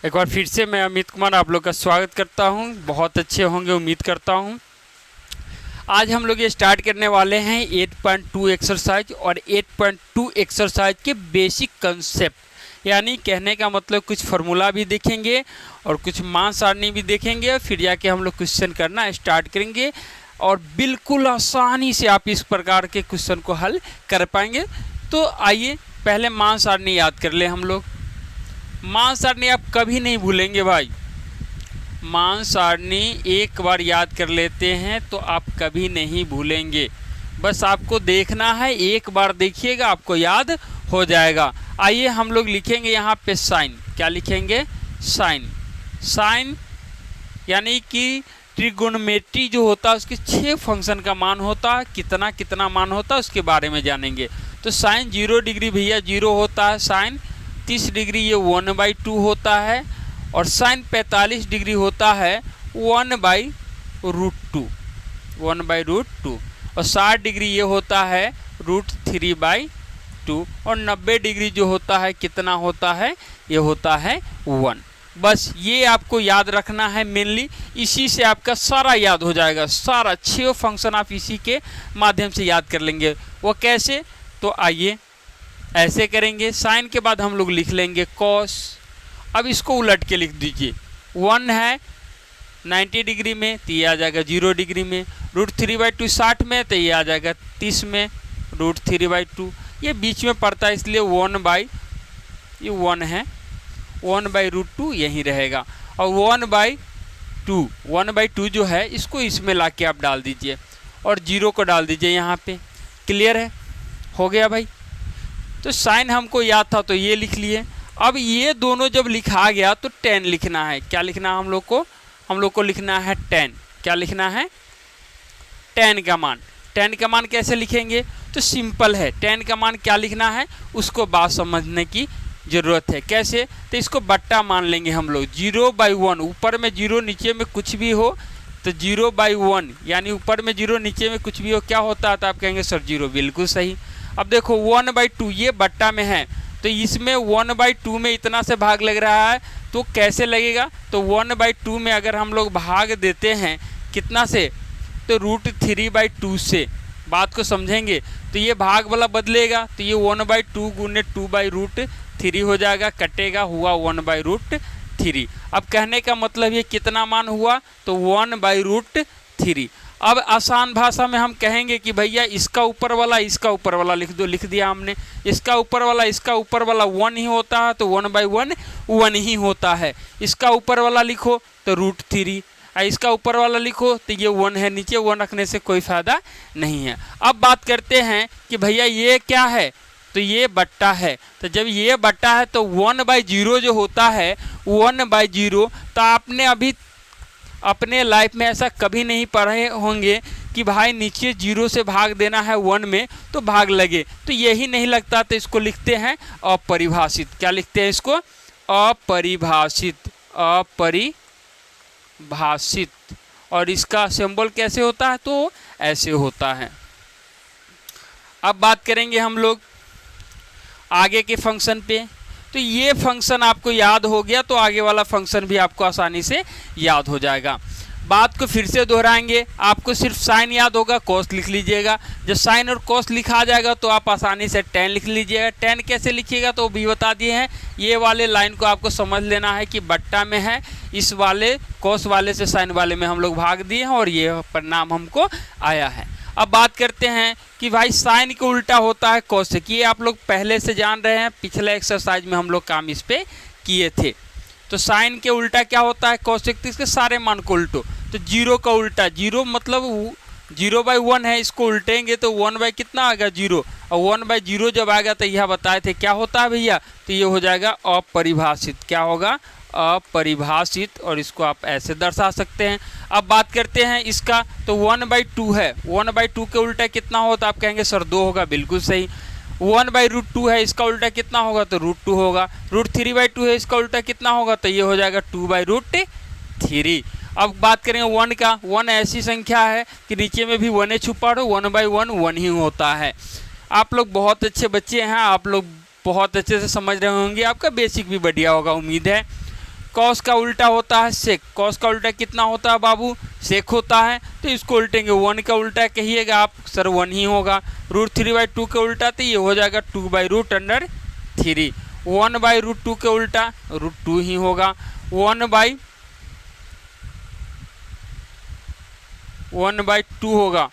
एक बार फिर से मैं अमित कुमार आप लोग का स्वागत करता हूं। बहुत अच्छे होंगे उम्मीद करता हूं। आज हम लोग ये स्टार्ट करने वाले हैं 8.2 एक्सरसाइज और 8.2 एक्सरसाइज के बेसिक कंसेप्ट, यानी कहने का मतलब कुछ फार्मूला भी देखेंगे और कुछ मान सारणी भी देखेंगे, फिर जाके हम लोग क्वेश्चन करना स्टार्ट करेंगे और बिल्कुल आसानी से आप इस प्रकार के क्वेश्चन को हल कर पाएंगे। तो आइए पहले मान सारणी याद कर ले हम लोग। मान सारणी आप कभी नहीं भूलेंगे भाई। मान सारणी एक बार याद कर लेते हैं तो आप कभी नहीं भूलेंगे। बस आपको देखना है, एक बार देखिएगा आपको याद हो जाएगा। आइए हम लोग लिखेंगे यहाँ पे साइन। क्या लिखेंगे? साइन। साइन यानी कि ट्रिगोनोमेट्री जो होता है उसके 6 फंक्शन का मान होता है, कितना कितना मान होता है उसके बारे में जानेंगे। तो साइन 0 डिग्री भैया 0 होता है, साइन 30 डिग्री ये 1/2 होता है, और साइन 45 डिग्री होता है 1/√2, 1/√2, और 60 डिग्री ये होता है √3/2, और 90 डिग्री जो होता है कितना होता है? ये होता है 1। बस ये आपको याद रखना है मेनली, इसी से आपका सारा याद हो जाएगा। सारा 6 फंक्शन आप इसी के माध्यम से याद कर लेंगे। वो कैसे? तो आइए ऐसे करेंगे। साइन के बाद हम लोग लिख लेंगे कॉस। अब इसको उलट के लिख दीजिए। 1 है 90 डिग्री में तो ये आ जाएगा 0 डिग्री में, √3/2 60 में तो ये आ जाएगा 30 में, √3/2 ये बीच में पड़ता है इसलिए 1 है 1/√2 यहीं रहेगा, और 1/2 जो है इसको इसमें ला के आप डाल दीजिए और 0 को डाल दीजिए यहाँ पे। क्लियर है? हो गया भाई। तो साइन हमको याद था तो ये लिख लिए। अब ये दोनों जब लिखा गया तो 10 लिखना है। क्या लिखना है हम लोग को? हम लोग को लिखना है 10। क्या लिखना है? 10 का मान। 10 का मान कैसे लिखेंगे? तो सिंपल है, 10 का मान क्या लिखना है उसको बात समझने की ज़रूरत है। कैसे? तो इसको बट्टा मान लेंगे हम लोग। 0/1, ऊपर में 0 नीचे में कुछ भी हो तो 0/1, यानी ऊपर में 0 नीचे में कुछ भी हो क्या होता है? तो आप कहेंगे सर 0। बिल्कुल सही। अब देखो 1/2 ये बट्टा में है तो इसमें 1/2 में इतना से भाग लग रहा है तो कैसे लगेगा? तो 1/2 में अगर हम लोग भाग देते हैं कितना से? तो √3/2 से। बात को समझेंगे तो ये भाग वाला बदलेगा तो ये 1/2 गुने 2/√3 हो जाएगा, कटेगा, हुआ 1/√3। अब कहने का मतलब ये कितना मान हुआ? तो 1/√3। अब आसान भाषा में हम कहेंगे कि भैया इसका ऊपर वाला लिख दो। लिख दिया हमने। इसका ऊपर वाला 1 ही होता है तो 1/1 1 ही होता है। इसका ऊपर वाला लिखो तो √3, इसका ऊपर वाला लिखो तो ये 1 है, नीचे 1 रखने से कोई फ़ायदा नहीं है। अब बात करते हैं कि भैया ये क्या है? तो ये बट्टा है। तो जब ये बट्टा है तो 1/0 जो होता है 1/0, तो आपने अभी अपने लाइफ में ऐसा कभी नहीं पढ़े होंगे कि भाई नीचे 0 से भाग देना है 1 में तो भाग लगे, तो यही नहीं लगता तो इसको लिखते हैं अपरिभाषित। क्या लिखते हैं इसको? अपरिभाषित। अपरिभाषित। और इसका सिंबल कैसे होता है? तो ऐसे होता है। अब बात करेंगे हम लोग आगे के फंक्शन पे। तो ये फंक्शन आपको याद हो गया तो आगे वाला फंक्शन भी आपको आसानी से याद हो जाएगा। बात को फिर से दोहराएंगे। आपको सिर्फ साइन याद होगा, कॉस लिख लीजिएगा। जब साइन और कॉस लिखा जाएगा तो आप आसानी से 10 लिख लीजिएगा। 10 कैसे लिखिएगा तो भी बता दिए हैं। ये वाले लाइन को आपको समझ लेना है कि बट्टा में है, इस वाले कॉस वाले से साइन वाले में हम लोग भाग दिए हैं और ये परिणाम हमको आया है। अब बात करते हैं कि भाई साइन के उल्टा होता है कॉसेक। ये आप लोग पहले से जान रहे हैं, पिछले एक्सरसाइज में हम लोग काम इस पे किए थे। तो साइन के उल्टा क्या होता है? कॉसेक। तो इसके सारे मान को उल्टो। तो 0 का उल्टा, 0 मतलब 0/1 है, इसको उल्टेंगे तो 1 कितना आएगा? 0, और 1/0 जब आएगा तो यह बताए थे क्या होता है भैया? तो ये हो जाएगा अपरिभाषित। क्या होगा? अपरिभाषित। और इसको आप ऐसे दर्शा सकते हैं। अब बात करते हैं इसका। तो 1/2 है, 1/2 के उल्टा कितना होता? आप कहेंगे सर 2 होगा। बिल्कुल सही। 1/√2 है, इसका उल्टा कितना होगा? तो √2 होगा। √3/2 है, इसका उल्टा कितना होगा? तो ये हो जाएगा 2/√3। अब बात करेंगे 1 का। 1 ऐसी संख्या है कि नीचे में भी 1 छुपा रहो, 1/1 1 ही होता है। आप लोग बहुत अच्छे बच्चे हैं, आप लोग बहुत अच्छे से समझ रहे होंगे, आपका बेसिक भी बढ़िया होगा उम्मीद है। कॉस का उल्टा होता है सेक, कॉस का उल्टा कितना होता है बाबू, सेक होता है, तो इसको उल्टेंगे 1 का उल्टा कहिएगा आप, सर 1 ही होगा। √3/2 का उल्टा तो ये हो जाएगा 2/√3, 1/√2 के उल्टा √2 ही होगा, 1/2 होगा,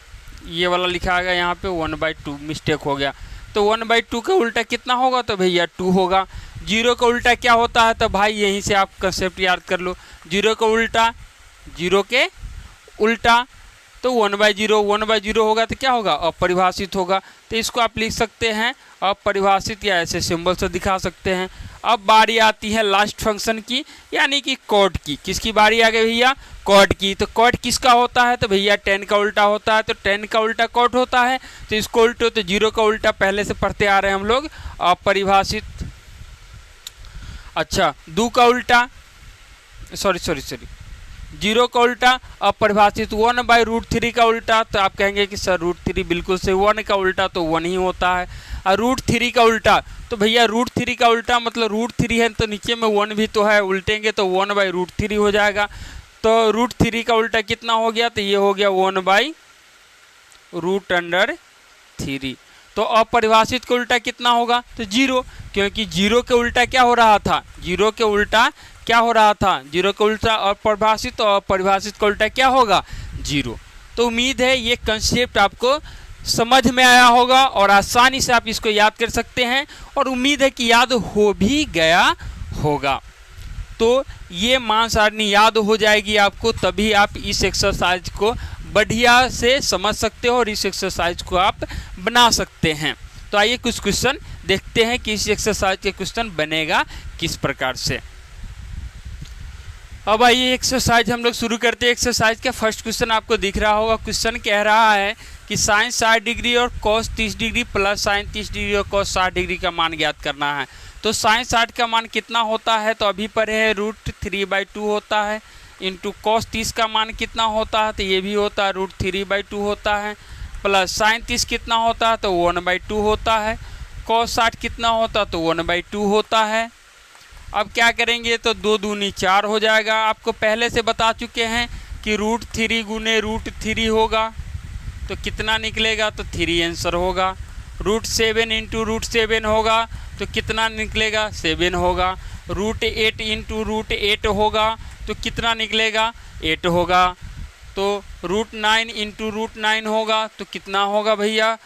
ये वाला लिखा गया यहाँ पे 1/2 मिस्टेक हो गया, तो 1/2 का उल्टा कितना होगा, तो भैया 2 होगा। 0 का उल्टा क्या होता है, तो भाई यहीं से आप कंसेप्ट याद कर लो, 0 का उल्टा 0 के उल्टा तो 1/0, 1/0 होगा तो क्या होगा, अपरिभाषित होगा, तो इसको आप लिख सकते हैं अपरिभाषित या ऐसे सिंबल से दिखा सकते हैं। अब बारी आती है लास्ट फंक्शन की, यानी कि कॉट की। किसकी बारी आ गई भैया, कॉट की। तो कॉट किसका होता है, तो भैया 10 का उल्टा होता है, तो 10 का उल्टा कॉट होता है, तो इसको उल्टो तो 0 का उल्टा पहले से पढ़ते आ रहे हैं हम लोग, अपरिभाषित। अच्छा 2 का उल्टा, सॉरी 0 का उल्टा अपरिभाषित, 1/√3 का उल्टा, तो आप कहेंगे कि सर √3 बिल्कुल से, 1 का उल्टा तो 1 ही होता है, और √3 का उल्टा, तो भैया √3 का उल्टा मतलब √3 है तो नीचे में 1 भी तो है, उल्टेंगे तो 1/√3 हो जाएगा, तो √3 का उल्टा कितना हो गया, तो ये हो गया 1/√3। तो अपरिभाषित का उल्टा कितना होगा, तो 0, क्योंकि 0 के उल्टा क्या हो रहा था, 0 के उल्टा क्या हो रहा था, 0 का उल्टा अपरिभाषित, और अपरिभाषित का उल्टा क्या होगा, 0। तो उम्मीद है ये कंसेप्ट आपको समझ में आया होगा और आसानी से आप इसको याद कर सकते हैं, और उम्मीद है कि याद हो भी गया होगा। तो ये मान सारणी याद हो जाएगी आपको, तभी आप इस एक्सरसाइज को बढ़िया से समझ सकते हो और इस एक्सरसाइज को आप बना सकते हैं। तो आइए कुछ क्वेश्चन देखते हैं कि इस एक्सरसाइज के क्वेश्चन बनेगा किस प्रकार से। अब आइए एक्सरसाइज हम लोग शुरू करते हैं। एक्सरसाइज का फर्स्ट क्वेश्चन आपको दिख रहा होगा। क्वेश्चन कह रहा है कि sin 60 डिग्री और cos 30 degree plus sin 30 degree और cos 60 डिग्री का मान ज्ञात करना है। तो sin 60 का मान कितना होता है, तो अभी पढ़े हैं √3/2 होता है, इंटू cos 30 का मान कितना होता है, तो ये भी होता है √3/2 होता है, प्लस sin 30 कितना होता है, तो 1/2 होता है, cos 60 कितना होता है, तो 1/2 होता है। अब क्या करेंगे, तो 2 दूनी 4 हो जाएगा। आपको पहले से बता चुके हैं कि √3 गुने √3 होगा तो कितना निकलेगा, तो 3 आंसर होगा। √7 इंटू √7 होगा तो कितना निकलेगा, 7 होगा। √8 इंटू √8 होगा तो कितना निकलेगा, 8 होगा। तो √9 इंटू √9 होगा तो कितना होगा भैया,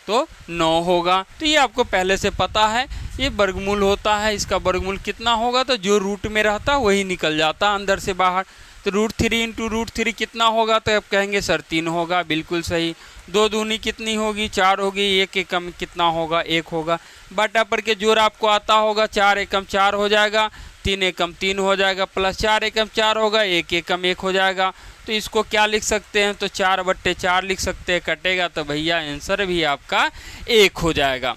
तो 9 होगा। तो ये आपको पहले से पता है, ये वर्गमूल होता है, इसका वर्गमूल कितना होगा, तो जो रूट में रहता वही निकल जाता अंदर से बाहर। तो √3 इंटू √3 कितना होगा, तो आप कहेंगे सर 3 होगा, बिल्कुल सही। 2 दूनी कितनी होगी, 4 होगी, 1 एकम कितना होगा, 1 होगा। बटा पर के जोड़ आपको आता होगा, 4 एकम 4 हो जाएगा, 3 एकम 3 हो जाएगा, प्लस 4 एकम 4 होगा, 1 एकम 1 हो जाएगा। तो इसको क्या लिख सकते हैं, तो 4/4 लिख सकते हैं, कटेगा तो भैया आंसर भी आपका 1 हो जाएगा।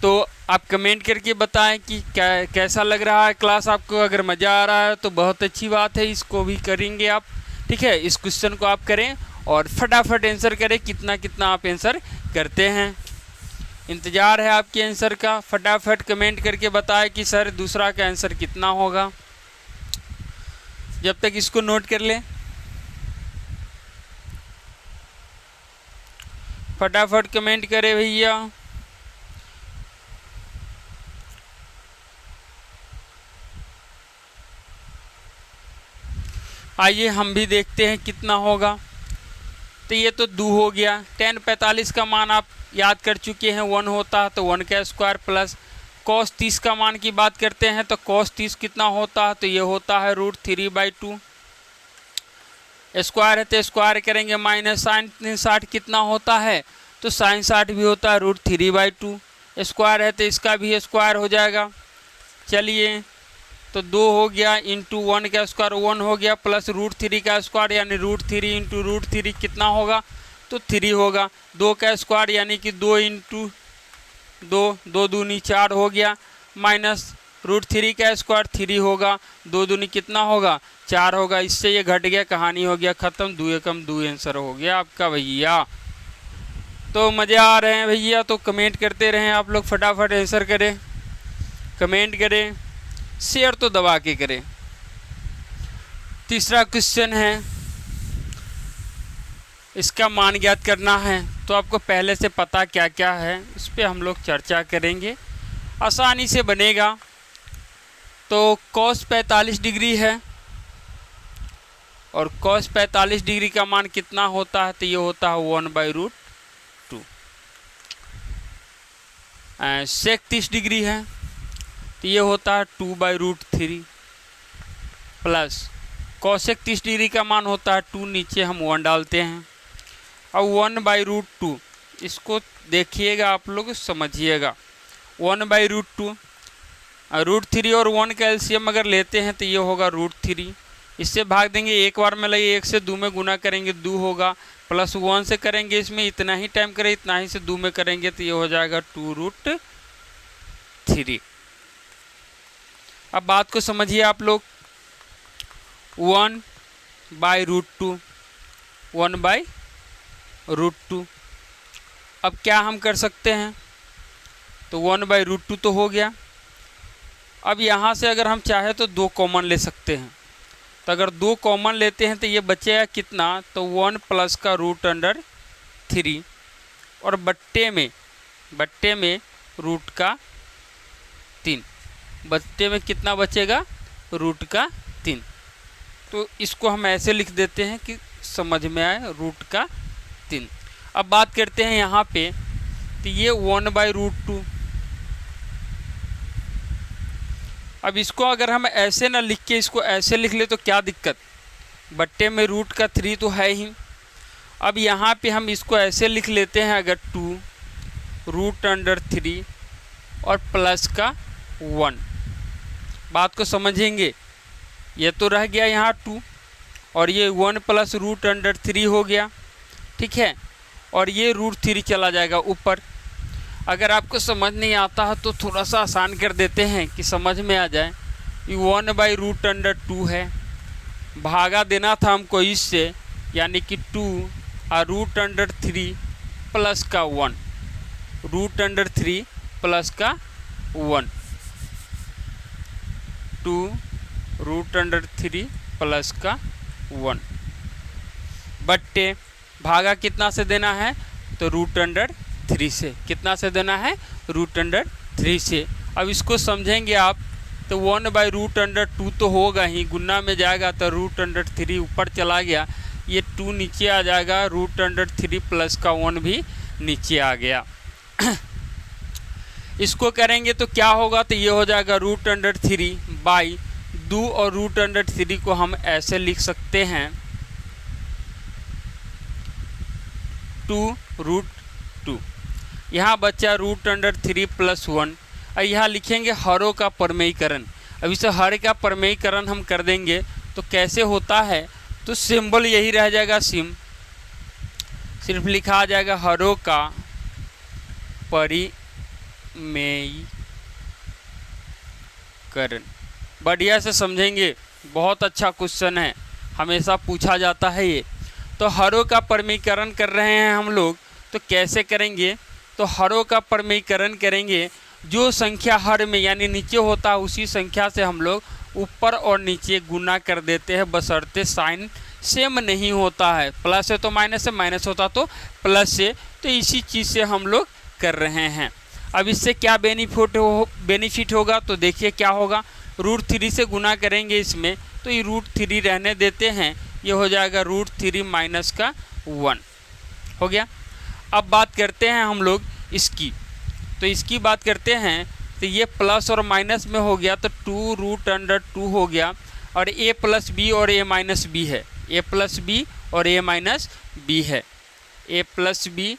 तो आप कमेंट करके बताएं कि कैसा लग रहा है क्लास आपको। अगर मज़ा आ रहा है तो बहुत अच्छी बात है, इसको भी करेंगे आप, ठीक है। इस क्वेश्चन को आप करें और फटाफट आंसर करें, कितना कितना आप आंसर करते हैं। इंतज़ार है आपके आंसर का, फटाफट कमेंट करके बताएं कि सर दूसरा का आंसर कितना होगा। जब तक इसको नोट कर लें, फटाफट कमेंट करें भैया। आइए हम भी देखते हैं कितना होगा। तो ये तो 2 हो गया। tan 45 का मान आप याद कर चुके हैं, 1 होता है, तो 1 का स्क्वायर प्लस cos 30 का मान की बात करते हैं तो cos 30 कितना होता है, तो ये होता है √3/2। स्क्वायर है तो स्क्वायर करेंगे, माइनस sin 60 कितना होता है, तो sin 60 भी होता है √3/2। स्क्वायर है तो इसका भी स्क्वायर हो जाएगा। चलिए तो 2 हो गया, इंटू 1 का स्क्वायर 1 हो गया, प्लस √3 का स्क्वायर यानी √3 इंटू √3 कितना होगा, तो 3 होगा। 2 का स्क्वायर यानी कि 2 इंटू 2, 2 दूनी 4 हो गया, माइनस √3 का स्क्वायर 3 होगा, 2 दूनी कितना होगा, 4 होगा। इससे ये घट गया, कहानी हो गया ख़त्म। 2 एकम 2 आंसर हो गया आपका भैया। तो मज़े आ रहे हैं भैया, तो कमेंट करते रहें आप लोग, फटाफट आंसर करें, कमेंट करें, शेयर तो दबा के करें। तीसरा क्वेश्चन है, इसका मान ज्ञात करना है। तो आपको पहले से पता क्या क्या है, उस पर हम लोग चर्चा करेंगे, आसानी से बनेगा। तो cos 45 डिग्री है और cos 45 डिग्री का मान कितना होता है, तो ये होता है 1/√2। sec 30 डिग्री है तो ये होता है 2/√3 प्लस cosec 30 डिग्री का मान होता है 2, नीचे हम 1 डालते हैं। अब 1/√2 इसको देखिएगा, आप लोग समझिएगा। 1/√2 √3 और 1 का एलसीएम अगर लेते हैं तो ये होगा √3। इससे भाग देंगे, एक बार में लगे 1 से 2 में गुना करेंगे 2 होगा, प्लस 1 से करेंगे, इसमें इतना ही टाइम करें, इतना ही से 2 में करेंगे तो ये हो जाएगा 2√3। अब बात को समझिए आप लोग। 1/√2 1/√2। अब क्या हम कर सकते हैं, तो 1/√2 तो हो गया। अब यहाँ से अगर हम चाहे तो 2 कॉमन ले सकते हैं। तो अगर 2 कॉमन लेते हैं तो ये बचेगा कितना, तो 1 प्लस का √3 और बट्टे में √3। बट्टे में कितना बचेगा, √3। तो इसको हम ऐसे लिख देते हैं कि समझ में आए, √3। अब बात करते हैं यहाँ पे, तो ये 1/√2। अब इसको अगर हम ऐसे ना लिख के इसको ऐसे लिख ले तो क्या दिक्कत, बट्टे में √3 तो है ही। अब यहाँ पे हम इसको ऐसे लिख लेते हैं, अगर 2√3 और प्लस का 1। बात को समझेंगे, ये तो रह गया यहाँ 2 और ये 1 प्लस √3 हो गया, ठीक है। और ये √3 चला जाएगा ऊपर। अगर आपको समझ नहीं आता है तो थोड़ा सा आसान कर देते हैं कि समझ में आ जाए। ये 1/√2 है, भागा देना था हमको इससे, यानी कि 2 और √3 प्लस का 1, √3 प्लस का 1, 2 √3 प्लस का 1 बट्टे भागा कितना से देना है, तो √3 से। कितना से देना है, √3 से। अब इसको समझेंगे आप, तो 1/√2 तो होगा ही, गुना में जाएगा तो √3 ऊपर चला गया, ये 2 नीचे आ जाएगा, √3 प्लस का 1 भी नीचे आ गया। इसको करेंगे तो क्या होगा, तो ये हो जाएगा √3/2 और √3 को हम ऐसे लिख सकते हैं 2√2। यहाँ बच्चा √3 प्लस 1। और यहाँ लिखेंगे हरों का प्रमेयीकरण। अब इसे हर का प्रमेयीकरण हम कर देंगे तो कैसे होता है, तो सिंबल यही रह जाएगा, सिर्फ लिखा आ जाएगा हरों का परिमेयीकरण। बढ़िया से समझेंगे, बहुत अच्छा क्वेश्चन है, हमेशा पूछा जाता है ये। तो हरों का प्रमेयीकरण कर रहे हैं हम लोग, तो कैसे करेंगे, तो हरों का प्रमेयीकरण करेंगे, जो संख्या हर में यानी नीचे होता है उसी संख्या से हम लोग ऊपर और नीचे गुना कर देते हैं, बशर्ते साइन सेम नहीं होता है। प्लस है तो माइनस है, माइनस होता तो प्लस से। तो इसी चीज़ से हम लोग कर रहे हैं। अब इससे क्या बेनिफिट होगा, तो देखिए क्या होगा, √3 से गुना करेंगे इसमें, तो ये √3 रहने देते हैं, ये हो जाएगा √3 माइनस का 1 हो गया। अब बात करते हैं हम लोग इसकी, तो इसकी बात करते हैं, तो ये प्लस और माइनस में हो गया, तो 2√2 हो गया, और a प्लस बी और a माइनस बी है, a प्लस बी और a माइनस बी है, a प्लस बी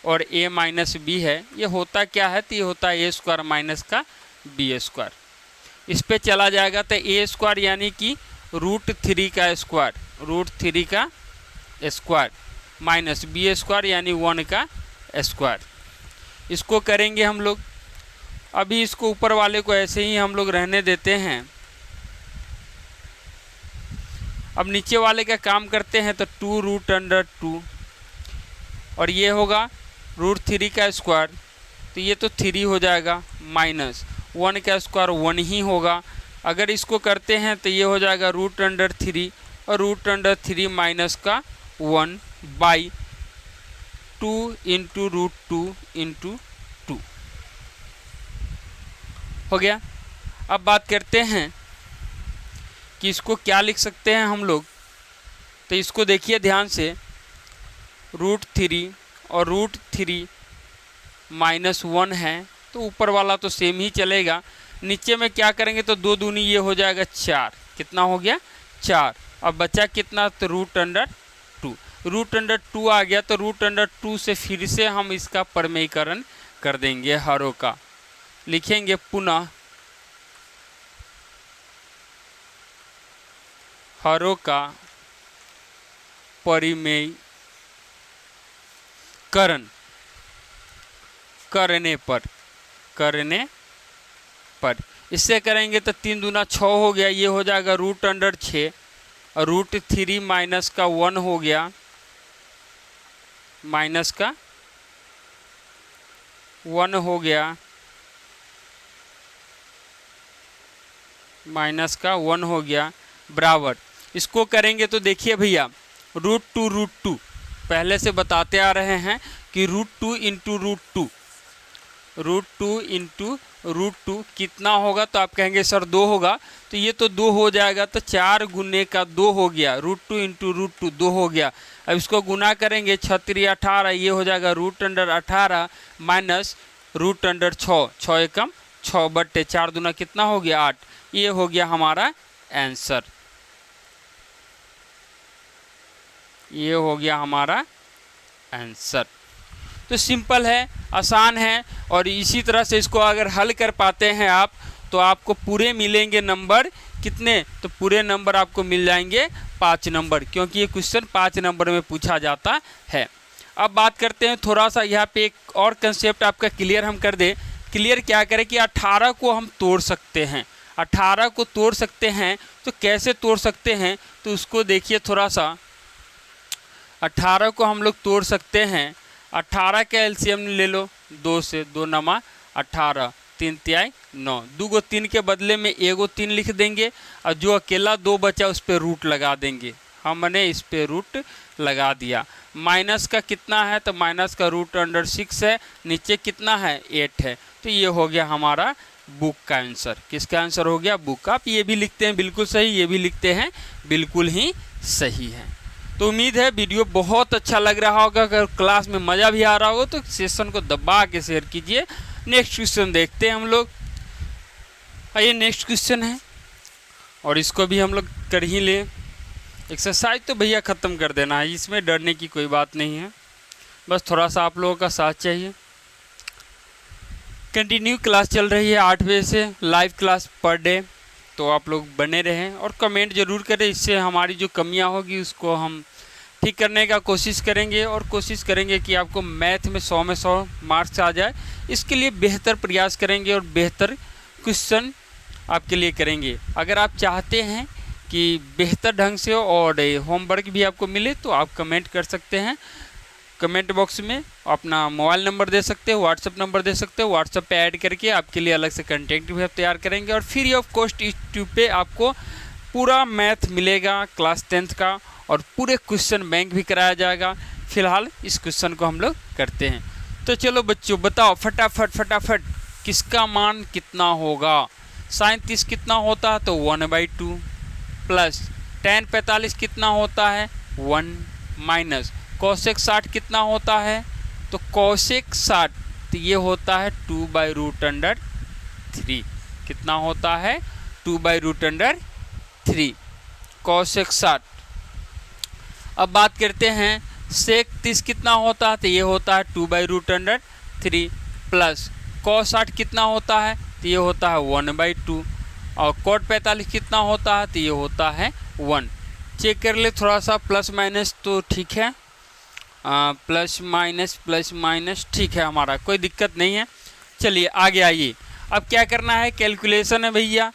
और a माइनस बी है। ये होता क्या है, तो ये होता है a² माइनस का b²। इस पे चला जाएगा तो a² यानी कि √3 का स्क्वायर, √3 का स्क्वायर माइनस b² यानी 1 का स्क्वायर। इसको करेंगे हम लोग। अभी इसको ऊपर वाले को ऐसे ही हम लोग रहने देते हैं। अब नीचे वाले का काम करते हैं, तो 2√2 और ये होगा √3 का स्क्वायर, तो ये तो 3 हो जाएगा, माइनस 1 का स्क्वायर 1 ही होगा, अगर इसको करते हैं तो ये हो जाएगा √3 और √3 माइनस का 1 बाई 2 इंटू √2 इंटू 2 हो गया। अब बात करते हैं कि इसको क्या लिख सकते हैं हम लोग। तो इसको देखिए ध्यान से, √3 और √3 माइनस 1 है तो ऊपर वाला तो सेम ही चलेगा। नीचे में क्या करेंगे तो 2 दूनी ये हो जाएगा 4, कितना हो गया 4। अब बचा कितना तो √2, √2 आ गया तो √2 से फिर से हम इसका परिमेयीकरण कर देंगे हरों का। लिखेंगे पुनः हरों का परिमेयीकरण करने पर इससे करेंगे तो 3 दूना 6 हो गया, ये हो जाएगा √6 और √3 माइनस का 1 हो गया, माइनस का 1 हो गया, माइनस का 1 हो गया बराबर। इसको करेंगे तो देखिए भैया √2 पहले से बताते आ रहे हैं कि √2 इंटू √2 कितना होगा, तो आप कहेंगे सर 2 होगा, तो ये तो 2 हो जाएगा, तो 4 गुने का 2 हो गया, √2 इंटू √2 2 हो गया। अब इसको गुना करेंगे 6 18, ये हो जाएगा √18 माइनस √6, 6 एकम 6 बट्टे 4 दूना कितना हो गया 8, ये हो गया हमारा आंसर, ये हो गया हमारा आंसर। तो सिंपल है, आसान है, और इसी तरह से इसको अगर हल कर पाते हैं आप तो आपको पूरे मिलेंगे नंबर कितने, तो पूरे नंबर आपको मिल जाएंगे 5 नंबर, क्योंकि ये क्वेश्चन 5 नंबर में पूछा जाता है। अब बात करते हैं थोड़ा सा यहाँ पे एक और कंसेप्ट आपका क्लियर हम कर दे। क्लियर क्या करें कि 18 को हम तोड़ सकते हैं, 18 को तोड़ सकते हैं, तो कैसे तोड़ सकते हैं तो उसको देखिए थोड़ा सा। 18 को हम लोग तोड़ सकते हैं, 18 का एलसीएम ले लो, 2 से 2 नमा 18, 3 तिहाई 9, 2 को 3 के बदले में 1 को 3 लिख देंगे, और जो अकेला 2 बचा उस पर रूट लगा देंगे। हमने इस पे रूट लगा दिया। माइनस का कितना है, तो माइनस का √6 है, नीचे कितना है 8 है, तो ये हो गया हमारा बुक का आंसर। किसका आंसर हो गया, बुक का। आप ये भी लिखते हैं बिल्कुल सही, ये भी लिखते हैं बिल्कुल ही सही है। तो उम्मीद है वीडियो बहुत अच्छा लग रहा होगा, अगर क्लास में मज़ा भी आ रहा हो तो सेशन को दबा के शेयर कीजिए। नेक्स्ट क्वेश्चन देखते हैं हम लोग। ये नेक्स्ट क्वेश्चन है और इसको भी हम लोग कर ही लें। एक्सरसाइज तो भैया ख़त्म कर देना है, इसमें डरने की कोई बात नहीं है, बस थोड़ा सा आप लोगों का साथ चाहिए। कंटिन्यू क्लास चल रही है 8 बजे से, लाइव क्लास पर डे, तो आप लोग बने रहें और कमेंट ज़रूर करें, इससे हमारी जो कमियां होगी उसको हम ठीक करने का कोशिश करेंगे, और कोशिश करेंगे कि आपको मैथ में 100 में 100 मार्क्स आ जाए। इसके लिए बेहतर प्रयास करेंगे और बेहतर क्वेश्चन आपके लिए करेंगे। अगर आप चाहते हैं कि बेहतर ढंग से और होमवर्क भी आपको मिले तो आप कमेंट कर सकते हैं, कमेंट बॉक्स में अपना मोबाइल नंबर दे सकते हो, व्हाट्सअप नंबर दे सकते हो, व्हाट्सअप पे ऐड करके आपके लिए अलग से कंटेंट भी तैयार करेंगे, और फ्री ऑफ कॉस्ट यूट्यूब पे आपको पूरा मैथ मिलेगा क्लास 10th का, और पूरे क्वेश्चन बैंक भी कराया जाएगा। फिलहाल इस क्वेश्चन को हम लोग करते हैं। तो चलो बच्चों बताओ फटाफट किसका मान कितना होगा। sin 30 कितना होता है, तो 1/2 प्लस tan 45 कितना होता है 1 माइनस cosec 60 कितना होता है, तो cosec 60 तो ये होता है 2/√3, कितना होता है 2/√3 cosec 60। अब बात करते हैं sec 30 कितना होता है, तो ये होता है 2/√3 प्लस cos 60 कितना होता है, तो ये होता है 1/2, और cot 45 कितना होता है, तो ये होता है 1। चेक कर ले थोड़ा सा, प्लस माइनस तो ठीक है, प्लस माइनस ठीक है, हमारा कोई दिक्कत नहीं है। चलिए आगे आइए। अब क्या करना है, कैलकुलेशन है भैया,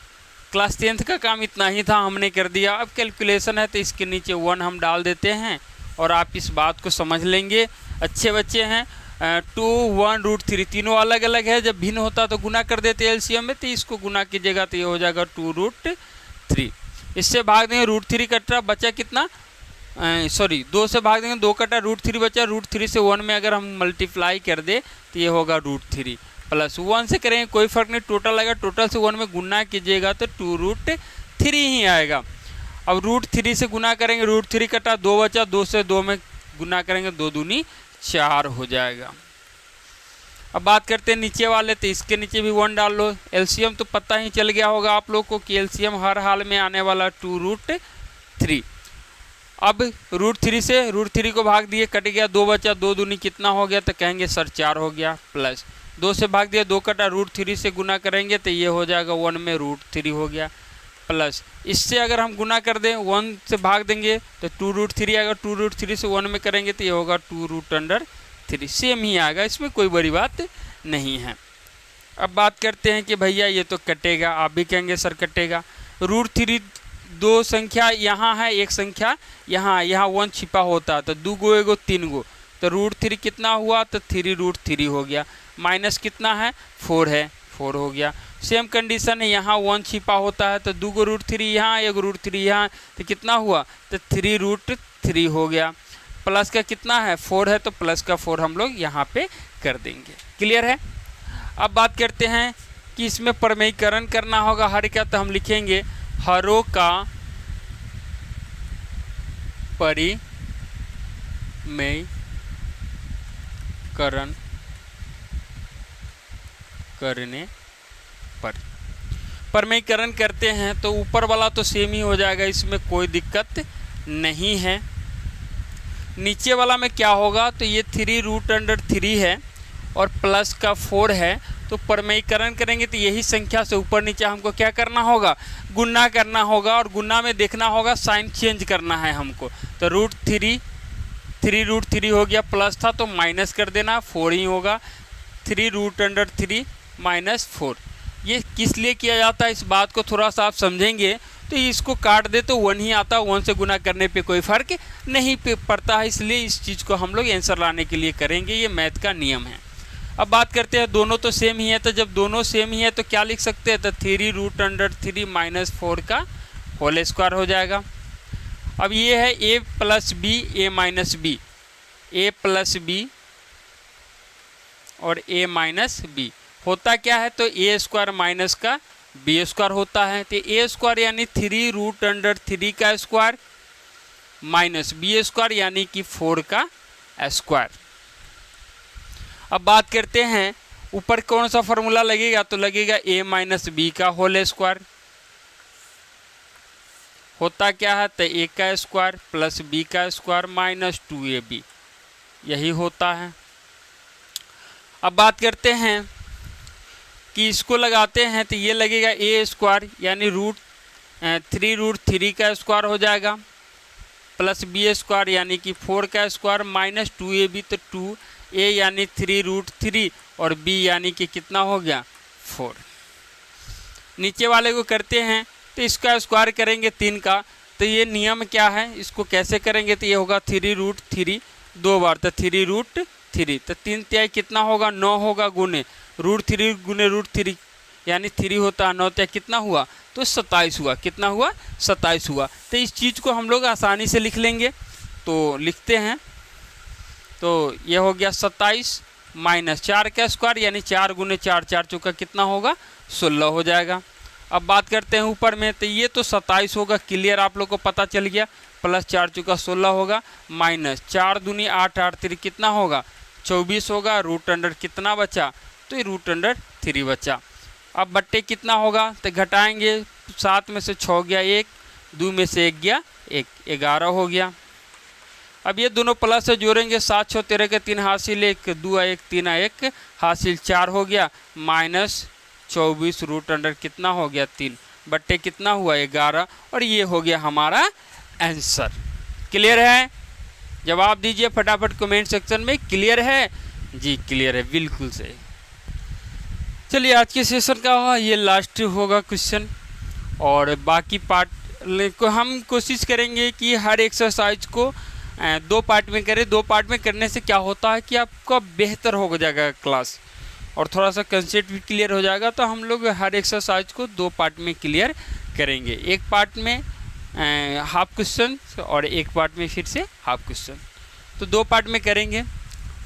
क्लास 10th का काम इतना ही था, हमने कर दिया। अब कैलकुलेशन है तो इसके नीचे 1 हम डाल देते हैं, और आप इस बात को समझ लेंगे, अच्छे बच्चे हैं 2 1 √3 तीनों अलग अलग है, जब भिन्न होता तो गुना कर देते एलसीएम में, तो इसको गुना कीजिएगा तो ये हो जाएगा 2√3। इससे भाग देंगे √3 कटा, बचा कितना, सॉरी 2 से भाग देंगे 2 कटा √3 बचा, √3 से 1 में अगर हम मल्टीप्लाई कर दे तो ये होगा √3 प्लस 1 से करेंगे कोई फर्क नहीं, टोटल आएगा, टोटल से 1 में गुना कीजिएगा तो 2√3 ही आएगा। अब √3 से गुना करेंगे, √3 कटा 2 बचा, 2 से 2 में गुना करेंगे 2 दूनी 4 हो जाएगा। अब बात करते हैं नीचे वाले, तो इसके नीचे भी 1 डाल लो। एलसीएम तो पता ही चल गया होगा आप लोग को कि एलसीएम हर हाल में आने वाला 2√3। अब √3 से √3 को भाग दिए, कट गया, 2 बचा, 2 दूनी कितना हो गया, तो कहेंगे सर 4 हो गया, प्लस 2 से भाग दिया, 2 कटा, √3 से गुना करेंगे तो ये हो जाएगा 1 में √3 हो गया, प्लस इससे अगर हम गुना कर दें 1 से भाग देंगे तो 2√3 आएगा, 2√3 से 1 में करेंगे तो ये होगा 2√3, सेम ही आएगा, इसमें कोई बड़ी बात नहीं है। अब बात करते हैं कि भैया ये तो कटेगा, आप भी कहेंगे सर कटेगा। √3 दो संख्या यहाँ है, एक संख्या यहाँ, यहाँ 1 छिपा होता तो 2 गो एगो 3 गो, तो √3 कितना हुआ, तो 3√3 हो गया, माइनस कितना है 4 है, 4 हो गया। सेम कंडीशन है, यहाँ 1 छिपा होता है तो 2 गो √3 यहाँ, एक √3 यहाँ, तो कितना हुआ, तो 3√3 हो गया। प्लस का कितना है 4 है, तो प्लस का 4 हम लोग यहाँ पे कर देंगे। क्लियर है। अब बात करते हैं कि इसमें प्रमेयीकरण करना होगा हर का, तो हम लिखेंगे हरों का परिमेयीकरण करने पर, परिमेयीकरण करते हैं तो ऊपर वाला तो सेम ही हो जाएगा, इसमें कोई दिक्कत नहीं है। नीचे वाला में क्या होगा, तो ये 3√3 है और प्लस का 4 है, तो परिमेयीकरण करेंगे तो यही संख्या से ऊपर नीचे हमको क्या करना होगा, गुना करना होगा, और गुना में देखना होगा साइन चेंज करना है हमको। तो √3 हो गया, प्लस था तो माइनस कर देना, 4 ही होगा, 3√3 माइनस 4। ये किस लिए किया जाता है, इस बात को थोड़ा सा आप समझेंगे तो इसको काट दे तो 1 ही आता, 1 से गुना करने पे कोई फ़र्क नहीं पड़ता है, इसलिए इस चीज़ को हम लोग आंसर लाने के लिए करेंगे, ये मैथ का नियम है। अब बात करते हैं दोनों तो सेम ही है, तो जब दोनों सेम ही है तो क्या लिख सकते हैं, तो 3√3 माइनस 4 का होल स्क्वायर हो जाएगा। अब ये है a plus b, a minus b, a plus b और a माइनस बी होता क्या है, तो a स्क्वायर माइनस का b स्क्वायर होता है, तो a स्क्वायर यानी 3√3 का स्क्वायर माइनस b स्क्वायर यानी कि 4 का स्क्वायर। अब बात करते हैं ऊपर कौन सा फॉर्मूला लगेगा, तो लगेगा a माइनस बी का होल स्क्वायर, होता क्या है, तो a का स्क्वायर प्लस b का स्क्वायर माइनस 2ab, यही होता है। अब बात करते हैं कि इसको लगाते हैं तो ये लगेगा a स्क्वायर यानी 3√3 का स्क्वायर हो जाएगा, प्लस b स्क्वायर यानी कि 4 का स्क्वायर माइनस 2ab, तो 2a यानी 3√3 और b यानी कि कितना हो गया 4। नीचे वाले को करते हैं तो इसका स्क्वायर करेंगे 3 का, तो ये नियम क्या है, इसको कैसे करेंगे, तो ये होगा 3√3 2 बार, तो 3√3, तो 3 तिहाई कितना होगा 9 होगा, गुने √3 गुने √3 यानी 3 होता है, 9 तिहाई कितना हुआ, तो 27 हुआ, कितना हुआ 27 हुआ। तो इस चीज़ को हम लोग आसानी से लिख लेंगे, तो लिखते हैं, तो ये हो गया 27 माइनस 4 का स्क्वायर यानी 4 गुने 4, 4 चौका कितना होगा 16 हो जाएगा। अब बात करते हैं ऊपर में, तो ये तो 27 होगा, क्लियर आप लोग को पता चल गया, प्लस 4 चौका 16 होगा, माइनस 4 दूनी 8, 8 3 कितना होगा 24 होगा, √अंडर कितना बचा, तो ये √3 बचा। अब बट्टे कितना होगा, तो घटाएंगे, 7 में से 6 गया 1, 2 में से 1 गया 1, 11 हो गया। अब ये दोनों प्लस से जोड़ेंगे, 7 6 13 के 3 हासिल 1, 2 1 3 1 हासिल 4 हो गया, माइनस 24 √अंडर कितना हो गया 3, बट्टे कितना हुआ 11, और ये हो गया हमारा आंसर। क्लियर है, जवाब दीजिए फटाफट कमेंट सेक्शन में, क्लियर है जी, क्लियर है, बिल्कुल सही। चलिए आज के सेशन का ये लास्ट होगा क्वेश्चन, और बाकी पार्ट को हम कोशिश करेंगे कि हर एक्सरसाइज को दो पार्ट में करें। दो पार्ट में करने से क्या होता है कि आपका बेहतर हो जाएगा क्लास और थोड़ा सा कंसेप्ट भी क्लियर हो जाएगा। तो हम लोग हर एक्सरसाइज को दो पार्ट में क्लियर करेंगे, एक पार्ट में हाफ क्वेश्चन और एक पार्ट में फिर से हाफ क्वेश्चन। तो दो पार्ट में करेंगे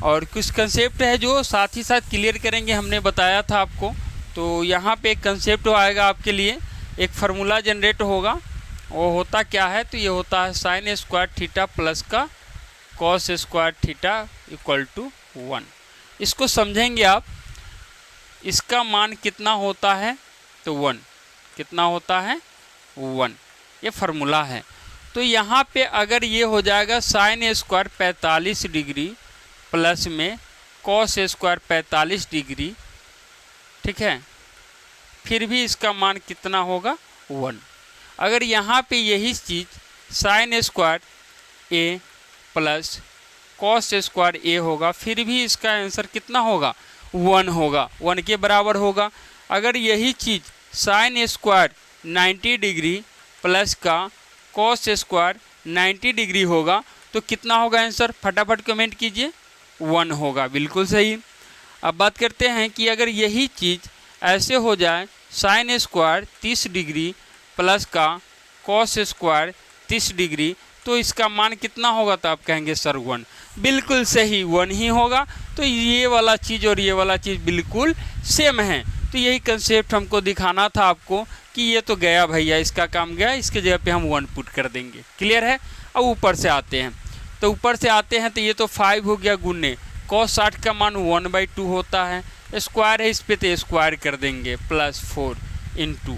और कुछ कंसेप्ट है जो साथ ही साथ क्लियर करेंगे, हमने बताया था आपको। तो यहाँ पे एक कंसेप्ट आएगा आपके लिए, एक फार्मूला जनरेट होगा। वो होता क्या है, तो ये होता है साइन स्क्वायर थीटा प्लस का cos square theta equal to 1। इसको समझेंगे आप। इसका मान कितना होता है, तो 1। कितना होता है, 1। ये फार्मूला है। तो यहाँ पे अगर ये हो जाएगा साइन स्क्वायर 45 डिग्री प्लस में कॉस स्क्वायर 45 डिग्री, ठीक है, फिर भी इसका मान कितना होगा, 1। अगर यहाँ पे यही चीज़ साइन स्क्वायर ए प्लस कॉस स्क्वायर ए होगा, फिर भी इसका आंसर कितना होगा, 1 होगा, 1 के बराबर होगा। अगर यही चीज़ साइन स्क्वायर 90 डिग्री प्लस का कॉस स्क्वायर 90 डिग्री होगा तो कितना होगा आंसर, फटाफट कमेंट कीजिए, 1 होगा। बिल्कुल सही। अब बात करते हैं कि अगर यही चीज़ ऐसे हो जाए साइन स्क्वायर 30 डिग्री प्लस का कॉस स्क्वायर 30 डिग्री, तो इसका मान कितना होगा, तो आप कहेंगे सर 1। बिल्कुल सही, 1 ही होगा। तो ये वाला चीज़ और ये वाला चीज़ बिल्कुल सेम है। तो यही कंसेप्ट हमको दिखाना था आपको कि ये तो गया भैया, इसका काम गया, इसके जगह पे हम 1 पुट कर देंगे। क्लियर है। अब ऊपर से आते हैं, तो ऊपर से आते हैं तो ये तो 5 हो गया गुने cos 60 का मान 1/2 होता है, स्क्वायर है इस पे तो स्क्वायर कर देंगे प्लस 4 इंटू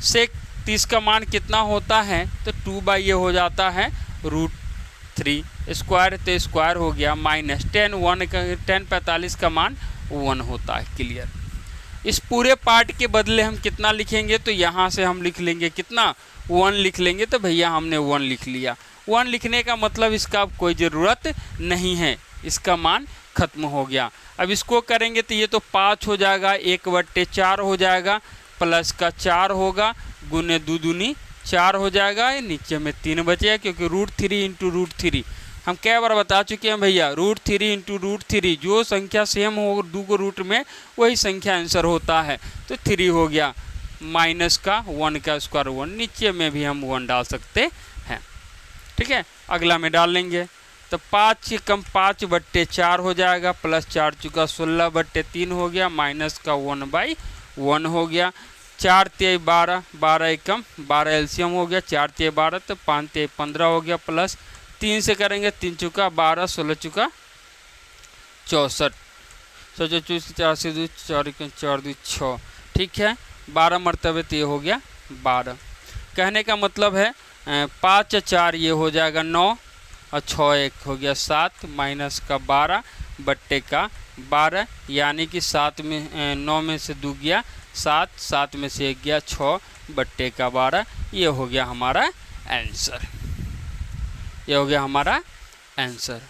सेक 30 का मान कितना होता है, तो 2 ये हो जाता है √3, स्क्वायर तो स्क्वायर हो गया माइनस 10 45 का मान 1 होता है। क्लियर। इस पूरे पार्ट के बदले हम कितना लिखेंगे, तो यहाँ से हम लिख लेंगे कितना, 1 लिख लेंगे। तो भैया हमने 1 लिख लिया। 1 लिखने का मतलब इसका अब कोई ज़रूरत नहीं है, इसका मान खत्म हो गया। अब इसको करेंगे तो ये तो 5 हो जाएगा, 1/4 हो जाएगा, प्लस का 4 होगा, गुने 2 दूनी 4 हो जाएगा, नीचे में 3 बचेगा क्योंकि √3 इंटू √3 हम कई बार बता चुके हैं भैया। √3 इंटू √3 जो संख्या सेम हो 2 को रूट में, वही संख्या आंसर होता है। तो 3 हो गया, माइनस का 1 का स्क्वायर 1, नीचे में भी हम 1 डाल सकते हैं। ठीक है। अगला में डाल लेंगे तो 5 से कम 5/4 हो जाएगा, प्लस 4 चुका 16/3 हो गया, माइनस का 1/1 हो गया। 4 × 12, 12 कम 12 एलसीएम हो गया, 4 × 12 तो 5 × 15 हो गया, प्लस 3 से करेंगे 3 चुका 12, 16 चुका 64, 4 से 2 4 4 2 6, ठीक है। 12 मरतबे तो ये हो गया 12। कहने का मतलब है 5 और 4 ये हो जाएगा 9 और 6 1 हो गया 7, माइनस का 12 बट्टे का 12, यानी कि 7 में 9 में से 2 गया 7, 7 में से 1 गया 6 बट्टे का 12। ये हो गया हमारा आंसर, ये हो गया हमारा आंसर।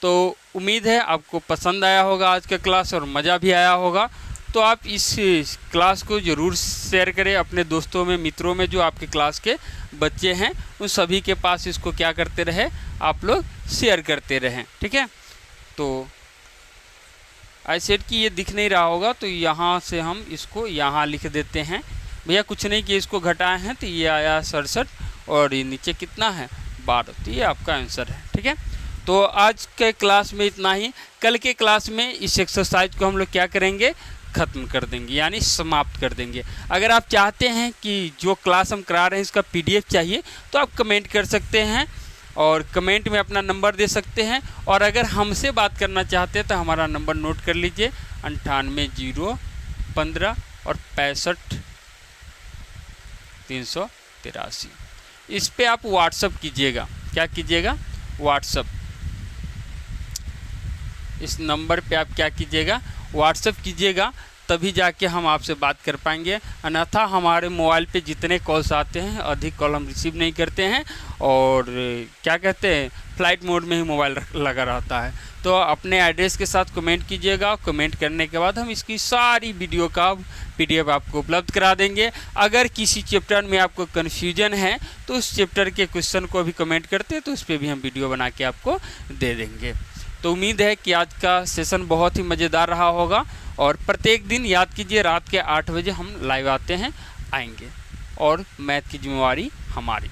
तो उम्मीद है आपको पसंद आया होगा आज का क्लास और मज़ा भी आया होगा। तो आप इस क्लास को ज़रूर शेयर करें अपने दोस्तों में, मित्रों में, जो आपके क्लास के बच्चे हैं उन सभी के पास इसको क्या करते रहे, आप लोग शेयर करते रहें। ठीक है। तो आई सेड कि ये दिख नहीं रहा होगा, तो यहाँ से हम इसको यहाँ लिख देते हैं भैया। कुछ नहीं कि इसको घटाए हैं तो ये आया 67 और ये नीचे कितना है 12, तो ये आपका आंसर है। ठीक है। तो आज के क्लास में इतना ही। कल के क्लास में इस एक्सरसाइज को हम लोग क्या करेंगे, ख़त्म कर देंगे, यानी समाप्त कर देंगे। अगर आप चाहते हैं कि जो क्लास हम करा रहे हैं इसका PDF चाहिए तो आप कमेंट कर सकते हैं और कमेंट में अपना नंबर दे सकते हैं। और अगर हमसे बात करना चाहते हैं तो हमारा नंबर नोट कर लीजिए 98 015 और 65 383। इस पे आप व्हाट्सअप कीजिएगा। क्या कीजिएगा, व्हाट्सअप। इस नंबर पे आप क्या कीजिएगा, व्हाट्सअप कीजिएगा। तभी जाके हम आपसे बात कर पाएंगे, अन्यथा हमारे मोबाइल पे जितने कॉल्स आते हैं अधिक कॉल हम रिसीव नहीं करते हैं और क्या कहते हैं फ्लाइट मोड में ही मोबाइल लगा रहता है। तो अपने एड्रेस के साथ कमेंट कीजिएगा, कमेंट करने के बाद हम इसकी सारी वीडियो का PDF आपको उपलब्ध करा देंगे। अगर किसी चैप्टर में आपको कन्फ्यूजन है तो उस चैप्टर के क्वेश्चन को भी कमेंट करते हैं तो उस पर भी हम वीडियो बना के आपको दे देंगे। तो उम्मीद है कि आज का सेशन बहुत ही मज़ेदार रहा होगा और प्रत्येक दिन याद कीजिए रात के 8 बजे हम लाइव आएंगे और मैथ की जिम्मेवारी हमारी।